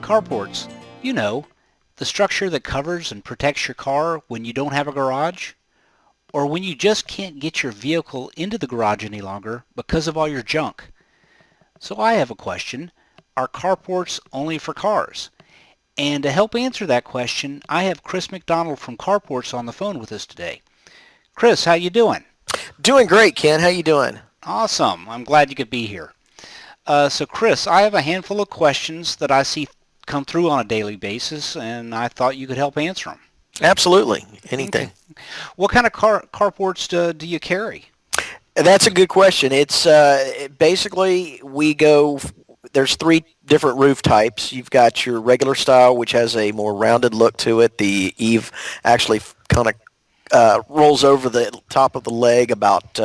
Carports, you know, the structure that covers and protects your car when you don't have a garage, or when you just can't get your vehicle into the garage any longer because of all your junk. So I have a question. Are carports only for cars? And to help answer that question, I have Chris McDonald from Carports on the phone with us today. Chris, how you doing? Doing great, Ken. How you doing? Awesome. I'm glad you could be here. So Chris, I have a handful of questions that I see come through on a daily basis, and I thought you could help answer them. Absolutely. Okay. Anything. What kind of carports do you carry? That's a good question. It's basically we go. There's three different roof types. You've got your regular style, which has a more rounded look to it. The eave actually kind of rolls over the top of the leg about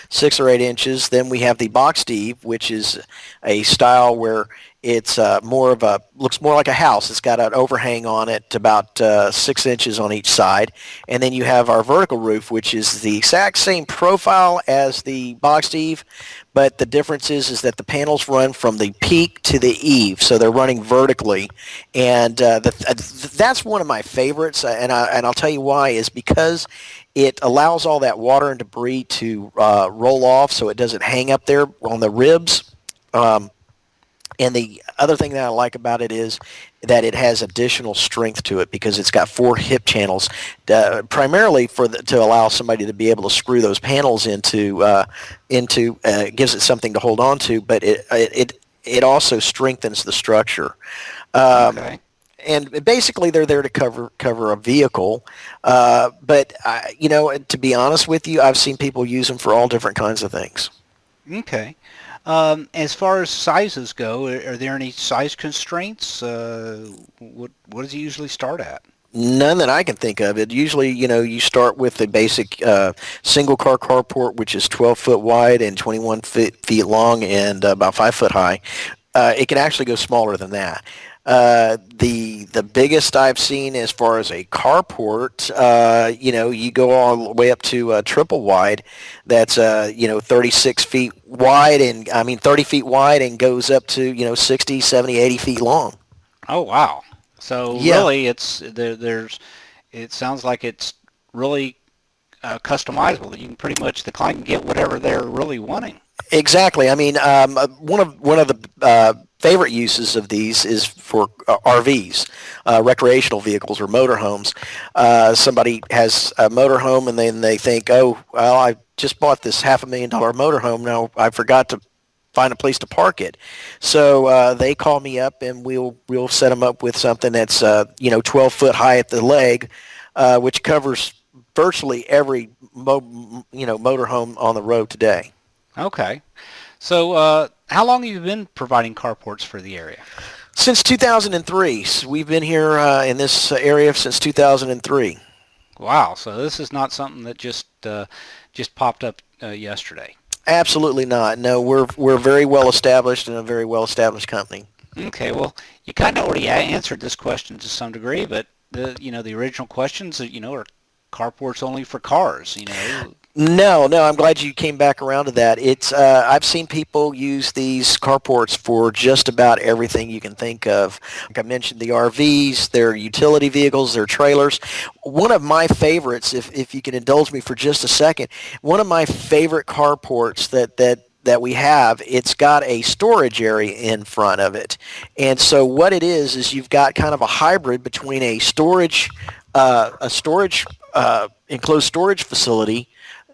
6 or 8 inches. Then we have the boxed eave, which is a style where it's looks more like a house. It's got an overhang on it about 6 inches on each side. And then you have our vertical roof, which is the exact same profile as the boxed eave, but the difference is that the panels run from the peak to the eave, so they're running vertically, and that's one of my favorites. And I'll tell you why is because it allows all that water and debris to roll off, so it doesn't hang up there on the ribs. And the other thing that I like about it is that it has additional strength to it because it's got 4 hip channels, primarily to allow somebody to be able to screw those panels into gives it something to hold on to, but it also strengthens the structure. Okay. And basically, they're there to cover a vehicle. But to be honest with you, I've seen people use them for all different kinds of things. Okay. As far as sizes go, are there any size constraints? What does it usually start at? None that I can think of. It usually, you start with the basic single car carport, which is 12 foot wide and 21 feet long and about 5 foot high. It can actually go smaller than that. The biggest I've seen as far as a carport, you go all the way up to triple wide. That's 36 feet wide, and I mean 30 feet wide, and goes up to 60, 70, 80 feet long. Oh wow! So Yeah. really, there's. It sounds like it's really customizable. You can pretty much the client can get whatever they're really wanting. Exactly. I mean, one of the favorite uses of these is for RVs, recreational vehicles or motorhomes. Somebody has a motorhome and then they think, oh, well, I just bought this $500,000 motorhome. Now I forgot to find a place to park it. So they call me up and we'll set them up with something that's 12 foot high at the leg, which covers virtually every motorhome on the road today. Okay. So how long have you been providing carports for the area? Since 2003. So we've been here in this area since 2003. Wow. So this is not something that just popped up yesterday. Absolutely not. No, we're very well established and a very well established company. Okay. Well, you kind of already answered this question to some degree, but the original questions are carports only for cars. No, I'm glad you came back around to that. It's I've seen people use these carports for just about everything you can think of. Like I mentioned, the RVs, their utility vehicles, their trailers. One of my favorites, if you can indulge me for just a second, one of my favorite carports that we have, it's got a storage area in front of it. And so what it is you've got kind of a hybrid between a storage enclosed storage facility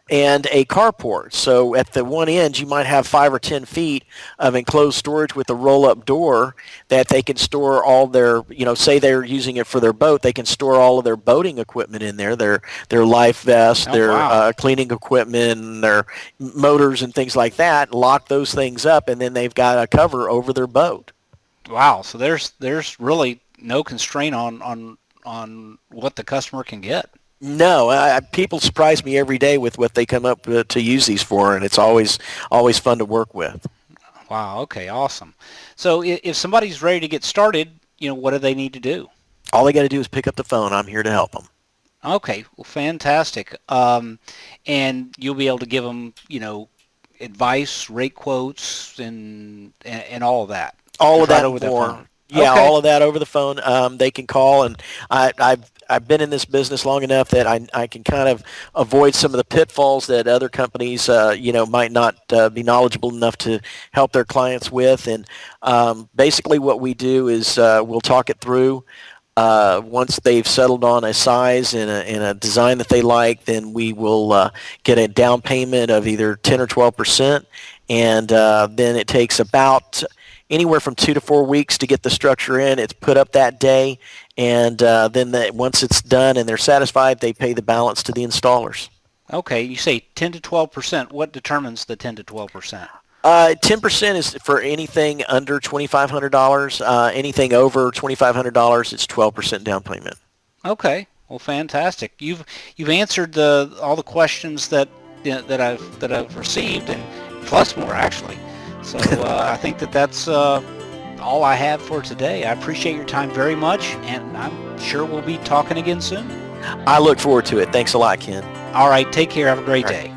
and a carport. So at the one end, you might have 5 or 10 feet of enclosed storage with a roll-up door that they can store all their, say they're using it for their boat, they can store all of their boating equipment in there, their life vests, Oh their wow. cleaning equipment, their motors and things like that, lock those things up, and then they've got a cover over their boat. Wow. So there's really no constraint on what the customer can get. No, people surprise me every day with what they come up to use these for, and it's always fun to work with. Wow. Okay. Awesome. So if somebody's ready to get started, what do they need to do? All they got to do is pick up the phone. I'm here to help them. Okay. Well, fantastic. And you'll be able to give them, advice, rate quotes, and all of that, All of just right that over and the more. phone. Yeah, Okay. all of that over the phone. They can call, and I've been in this business long enough that I can kind of avoid some of the pitfalls that other companies might not be knowledgeable enough to help their clients with. And basically, what we do is we'll talk it through. Once they've settled on a size and a design that they like, then we will get a down payment of either 10 or 12%, and then it takes about anywhere from 2 to 4 weeks to get the structure in. It's put up that day, and then once it's done and they're satisfied, they pay the balance to the installers. Okay. You say 10 to 12%. What determines the 10 to 12%? 10% is for anything under $2,500. Anything over $2,500, it's 12% down payment. Okay. Well, fantastic. You've answered all the questions that I've received, and plus more actually. So I think that's all I have for today. I appreciate your time very much, and I'm sure we'll be talking again soon. I look forward to it. Thanks a lot, Ken. All right. Take care. Have a great All right. day.